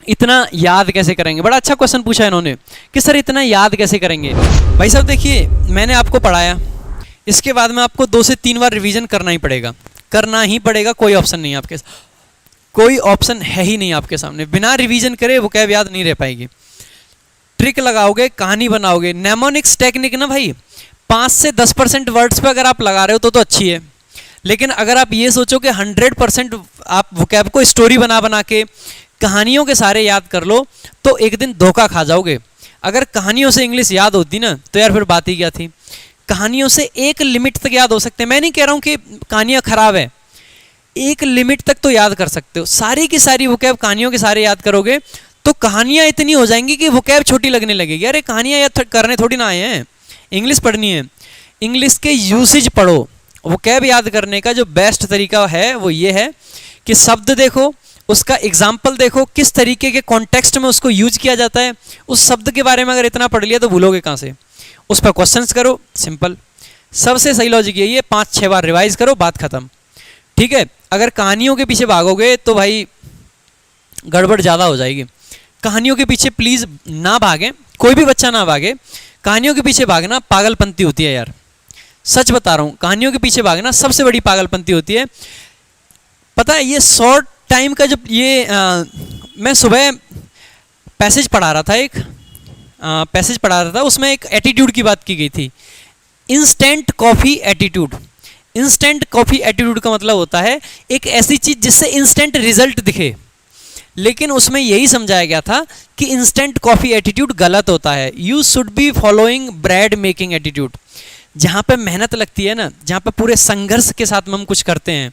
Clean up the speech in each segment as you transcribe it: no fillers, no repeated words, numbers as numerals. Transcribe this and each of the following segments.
इतना याद कैसे करेंगे? बड़ा अच्छा क्वेश्चन पूछा इन्होंने कि सर इतना याद कैसे करेंगे। भाई साहब देखिए, मैंने आपको पढ़ाया, इसके बाद में आपको 2 से 3 बार रिवीजन करना ही पड़ेगा, करना ही पड़ेगा। कोई ऑप्शन नहीं है आपके, कोई ऑप्शन है ही नहीं आपके सामने। बिना रिवीजन करे वोकैब याद नहीं रह पाएगी। ट्रिक लगाओगे, कहानी बनाओगे, नेमोनिक्स टेक्निक ना भाई 5 से 10% वर्ड्स पे अगर आप लगा रहे हो तो अच्छी है, लेकिन अगर आप ये सोचो कि 100% आप वोकैब को स्टोरी बना बना के कहानियों के सारे याद कर लो तो एक दिन धोखा खा जाओगे। अगर कहानियों से इंग्लिश याद होती ना तो यार फिर बात ही क्या थी। कहानियों से एक लिमिट तक याद हो सकते हैं, मैं नहीं कह रहा हूँ कि कहानियाँ खराब है, एक लिमिट तक तो याद कर सकते हो। सारी की सारी वोकैब कहानियों के सारे याद करोगे तो कहानियाँ इतनी हो जाएंगी कि वोकैब छोटी लगने लगेगी। अरे कहानियाँ याद करने थोड़ी ना आए हैं, इंग्लिश पढ़नी है, इंग्लिश के यूसेज पढ़ो। वोकैब याद करने का जो बेस्ट तरीका है वो ये है कि शब्द देखो, उसका एग्जाम्पल देखो, किस तरीके के कॉन्टेक्स्ट में उसको यूज किया जाता है। उस शब्द के बारे में अगर इतना पढ़ लिया तो भूलोगे कहाँ से। उस पर क्वेश्चंस करो, सिंपल, सबसे सही लॉजिक यही है। 5-6 बार रिवाइज करो, बात खत्म। ठीक है, अगर कहानियों के पीछे भागोगे तो भाई गड़बड़ ज़्यादा हो जाएगी। कहानियों के पीछे प्लीज़ ना भागें, कोई भी बच्चा ना भागे। कहानियों के पीछे भागना पागलपंती होती है यार, सच बता रहा हूँ। कहानियों के पीछे भागना सबसे बड़ी पागलपंती होती है। पता है, ये शॉर्ट टाइम का जब ये मैं सुबह पैसेज पढ़ा रहा था, एक पैसेज पढ़ा रहा था, उसमें एक एटीट्यूड की बात की गई थी, instant coffee attitude. Instant coffee attitude का मतलब होता है एक ऐसी चीज़ जिससे इंस्टेंट रिजल्ट दिखे, लेकिन उसमें यही समझाया गया था कि इंस्टेंट कॉफ़ी एटीट्यूड गलत होता है। You should be following bread making attitude. जहाँ पे मेहनत लगती है ना, जहाँ पे पूरे संघर्ष के साथ में हम कुछ करते हैं,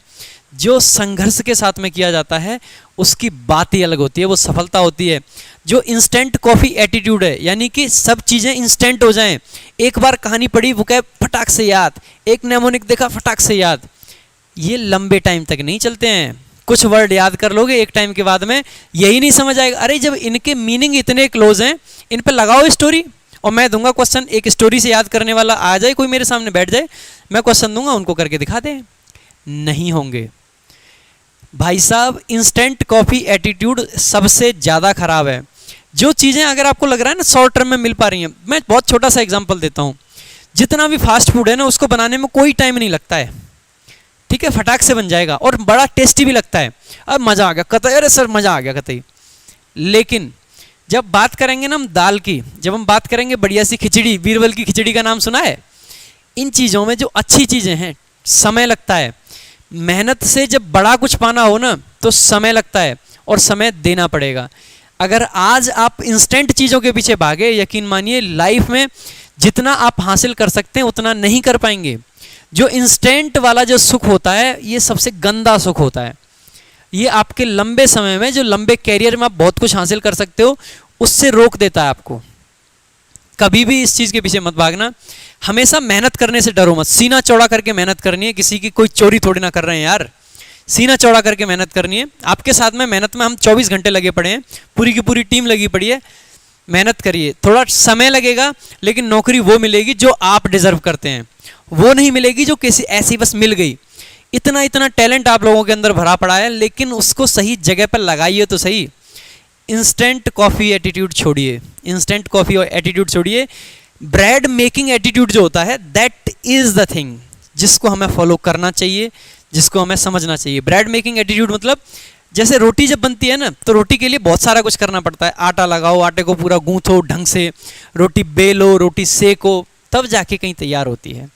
जो संघर्ष के साथ में किया जाता है उसकी बात ही अलग होती है, वो सफलता होती है। जो इंस्टेंट कॉफ़ी एटीट्यूड है, यानी कि सब चीज़ें इंस्टेंट हो जाएं, एक बार कहानी पढ़ी वो क्या फटाक से याद, एक नेमोनिक देखा फटाक से याद, ये लंबे टाइम तक नहीं चलते हैं। कुछ वर्ड याद कर लोगे, एक टाइम के बाद में यही नहीं समझ आएगा। अरे जब इनके मीनिंग इतने क्लोज हैं, इन पर लगाओ स्टोरी, और मैं दूंगा क्वेश्चन, एक स्टोरी से याद करने वाला आ जाए, कोई मेरे सामने बैठ जाए, मैं क्वेश्चन दूंगा, उनको करके दिखा दें, नहीं होंगे। भाई साहब, इंस्टेंट कॉफ़ी एटीट्यूड सबसे ज़्यादा खराब है। जो चीज़ें अगर आपको लग रहा है ना शॉर्ट टर्म में मिल पा रही हैं, मैं बहुत छोटा सा एग्जांपल देता हूँ, जितना भी फास्ट फूड है ना उसको बनाने में कोई टाइम नहीं लगता है, ठीक है, फटाक से बन जाएगा और बड़ा टेस्टी भी लगता है। अब मज़ा आ गया कतई, अरे सर मज़ा आ गया कतई। लेकिन जब बात करेंगे ना हम दाल की, जब हम बात करेंगे बढ़िया सी खिचड़ी, बीरबल की खिचड़ी का नाम सुना है, इन चीज़ों में जो अच्छी चीज़ें हैं समय लगता है। मेहनत से जब बड़ा कुछ पाना हो ना तो समय लगता है और समय देना पड़ेगा। अगर आज आप इंस्टेंट चीज़ों के पीछे भागे, यकीन मानिए लाइफ में जितना आप हासिल कर सकते हैं उतना नहीं कर पाएंगे। जो इंस्टेंट वाला जो सुख होता है ये सबसे गंदा सुख होता है। ये आपके लंबे समय में, जो लंबे कैरियर में आप बहुत कुछ हासिल कर सकते हो, उससे रोक देता है आपको। कभी भी इस चीज़ के पीछे मत भागना, हमेशा मेहनत करने से डरो मत। सीना चौड़ा करके मेहनत करनी है, किसी की कोई चोरी थोड़ी ना कर रहे हैं यार। सीना चौड़ा करके मेहनत करनी है। आपके साथ में मेहनत में हम 24 घंटे लगे पड़े हैं, पूरी की पूरी टीम लगी पड़ी है। मेहनत करिए, थोड़ा समय लगेगा लेकिन नौकरी वो मिलेगी जो आप डिजर्व करते हैं, वो नहीं मिलेगी जो किसी ऐसी बस मिल गई। इतना इतना टैलेंट आप लोगों के अंदर भरा पड़ा है, लेकिन उसको सही जगह पर लगाइए तो सही। इंस्टेंट कॉफ़ी एटीट्यूड छोड़िए, इंस्टेंट कॉफ़ी एटीट्यूड छोड़िए। ब्रेड मेकिंग एटीट्यूड जो होता है, दैट इज़ द थिंग जिसको हमें फॉलो करना चाहिए, जिसको हमें समझना चाहिए। ब्रेड मेकिंग एटीट्यूड मतलब जैसे रोटी जब बनती है ना, तो रोटी के लिए बहुत सारा कुछ करना पड़ता है। आटा लगाओ, आटे को पूरा गूंथो ढंग से, रोटी बेलो, रोटी सेको, तब जाके कहीं तैयार होती है।